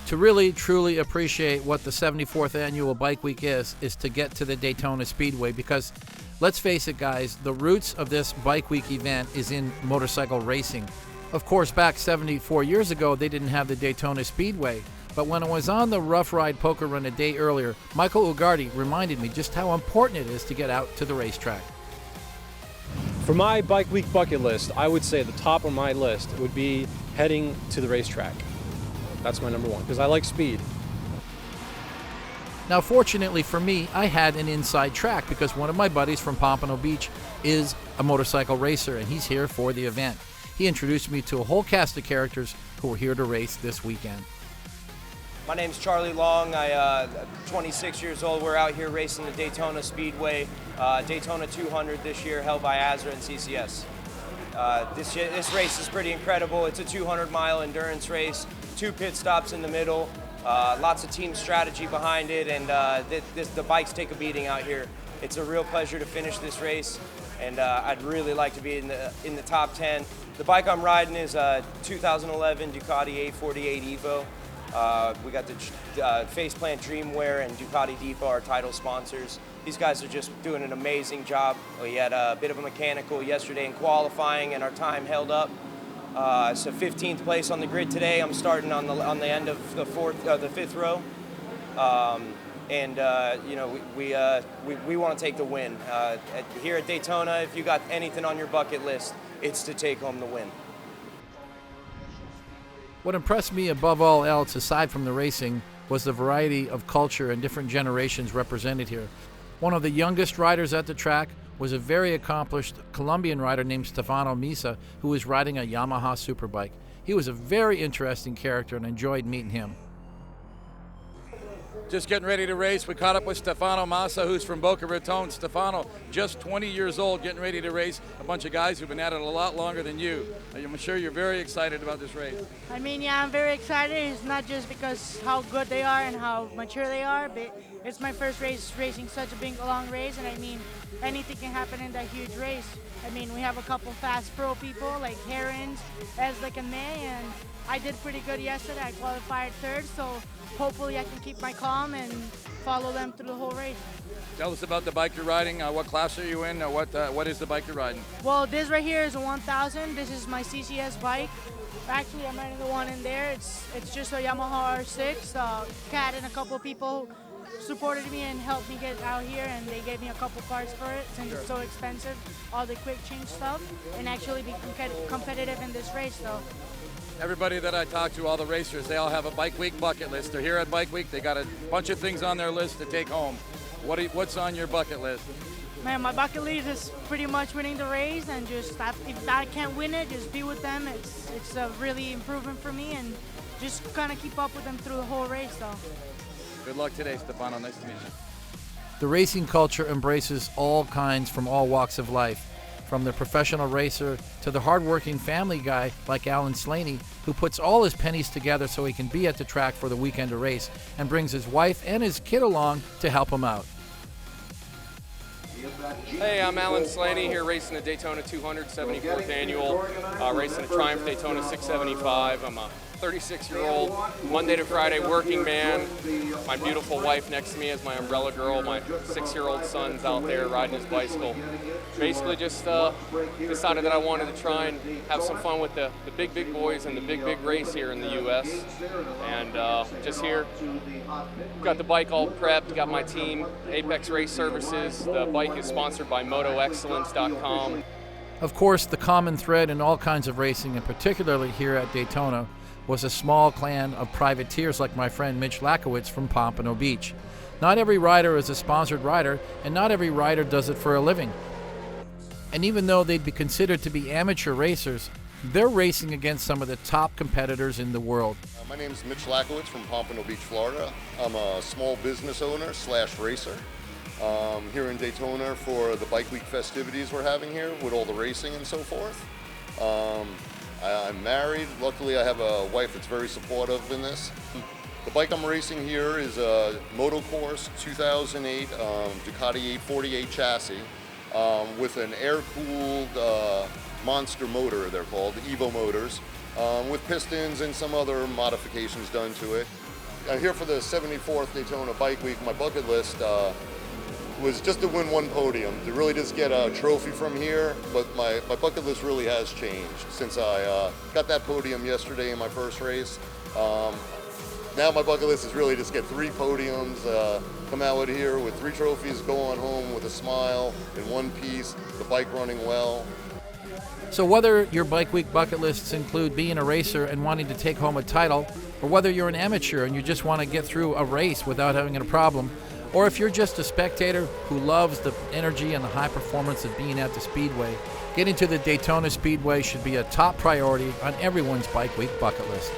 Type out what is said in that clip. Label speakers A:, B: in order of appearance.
A: To really, truly appreciate what the 74th annual Bike Week is to get to the Daytona Speedway, because let's face it, guys, the roots of this Bike Week event is in motorcycle racing. Of course, back 74 years ago, they didn't have the Daytona Speedway, but when I was on the Rough Ride Poker Run a day earlier, Michael Ugardi reminded me just how important it is to get out to the racetrack.
B: For my Bike Week bucket list, I would say the top of my list would be heading to the racetrack. That's my number one, because I like speed.
A: Now, fortunately for me, I had an inside track because one of my buddies from Pompano Beach is a motorcycle racer, and he's here for the event. He introduced me to a whole cast of characters who are here to race this weekend.
C: My name's Charlie Long. I'm 26 years old. We're out here racing the Daytona Speedway, Daytona 200 this year, held by ASRA and CCS. This race is pretty incredible. It's a 200-mile endurance race, 2 pit stops in the middle, lots of team strategy behind it, and the bikes take a beating out here. It's a real pleasure to finish this race, and I'd really like to be in the top 10. The bike I'm riding is a 2011 Ducati 848 Evo. We got the Faceplant Dreamwear and Ducati Depot, our title sponsors. These guys are just doing an amazing job. We had a bit of a mechanical yesterday in qualifying, and our time held up. So 15th place on the grid today. I'm starting on the end of the fifth row, you know, we want to take the win. Here at Daytona, if you got anything on your bucket list, it's to take home the win.
A: What impressed me above all else, aside from the racing, was the variety of culture and different generations represented here. One of the youngest riders at the track was a very accomplished Colombian rider named Stefano Mesa, who was riding a Yamaha Superbike. He was a very interesting character, and I enjoyed meeting him.
D: Just getting ready to race. We caught up with Stefano Massa, who's from Boca Raton. Stefano, just 20 years old, getting ready to race a bunch of guys who've been at it a lot longer than you. I'm sure you're very excited about this race.
E: I mean, yeah, I'm very excited. It's not just because how good they are and how mature they are, but it's my first race racing such a big, long race, and I mean, anything can happen in that huge race. I mean, we have a couple fast pro people like Herons, Eslick, and May, and I did pretty good yesterday. I qualified third, so hopefully I can keep my calm and follow them through the whole race.
D: Tell us about the bike you're riding. What class are you in? What is the bike you're riding?
E: Well, this right here is a 1000. This is my CCS bike. Actually, I'm riding the one in there. It's just a Yamaha R6. Kat and a couple people supported me and helped me get out here, and they gave me a couple parts for it since it's so expensive, all the quick change stuff, and actually be competitive in this race. So
D: everybody that I talk to, all the racers, they all have a Bike Week bucket list. They're here at Bike Week. They got a bunch of things on their list to take home. What's on your bucket list?
E: Man, my bucket list is pretty much winning the race, and just if I can't win it, just be with them. It's a really improvement for me, and just kind of keep up with them through the whole race. So
D: good luck today, Stefano. Nice to meet you.
A: The racing culture embraces all kinds from all walks of life, from the professional racer to the hardworking family guy like Alan Slaney, who puts all his pennies together so he can be at the track for the weekend to race and brings his wife and his kid along to help him out.
F: Hey, I'm Alan Slaney here racing the Daytona 200 74th annual, racing a Triumph Daytona 675. I'm a 36-year-old, Monday to Friday working man. My beautiful wife next to me is my umbrella girl. My 6-year-old son's out there riding his bicycle. Basically just decided that I wanted to try and have some fun with the big boys and the big race here in the U.S. And just here, got the bike all prepped, got my team, Apex Race Services. The bike is sponsored by MotoExcellence.com.
A: Of course, the common thread in all kinds of racing, and particularly here at Daytona, was a small clan of privateers like my friend Mitch Lagwich from Pompano Beach. Not every rider is a sponsored rider, and not every rider does it for a living. And even though they'd be considered to be amateur racers, they're racing against some of the top competitors in the world.
G: My name is Mitch Lagwich from Pompano Beach, Florida. I'm a small business owner / racer here in Daytona for the Bike Week festivities we're having here with all the racing and so forth. I'm married. Luckily, I have a wife that's very supportive in this. The bike I'm racing here is a Motocourse 2008 Ducati 848 chassis with an air-cooled monster motor, they're called, Evo motors, with pistons and some other modifications done to it. I'm here for the 74th Daytona Bike Week. My bucket list was just to win one podium, to really just get a trophy from here. But my bucket list really has changed since I got that podium yesterday in my first race. Now my bucket list is really just get 3 podiums, come out here with 3 trophies, go on home with a smile, in one piece, the bike running well.
A: So whether your Bike Week bucket lists include being a racer and wanting to take home a title, or whether you're an amateur and you just want to get through a race without having a problem, or if you're just a spectator who loves the energy and the high performance of being at the Speedway, getting to the Daytona Speedway should be a top priority on everyone's Bike Week bucket list.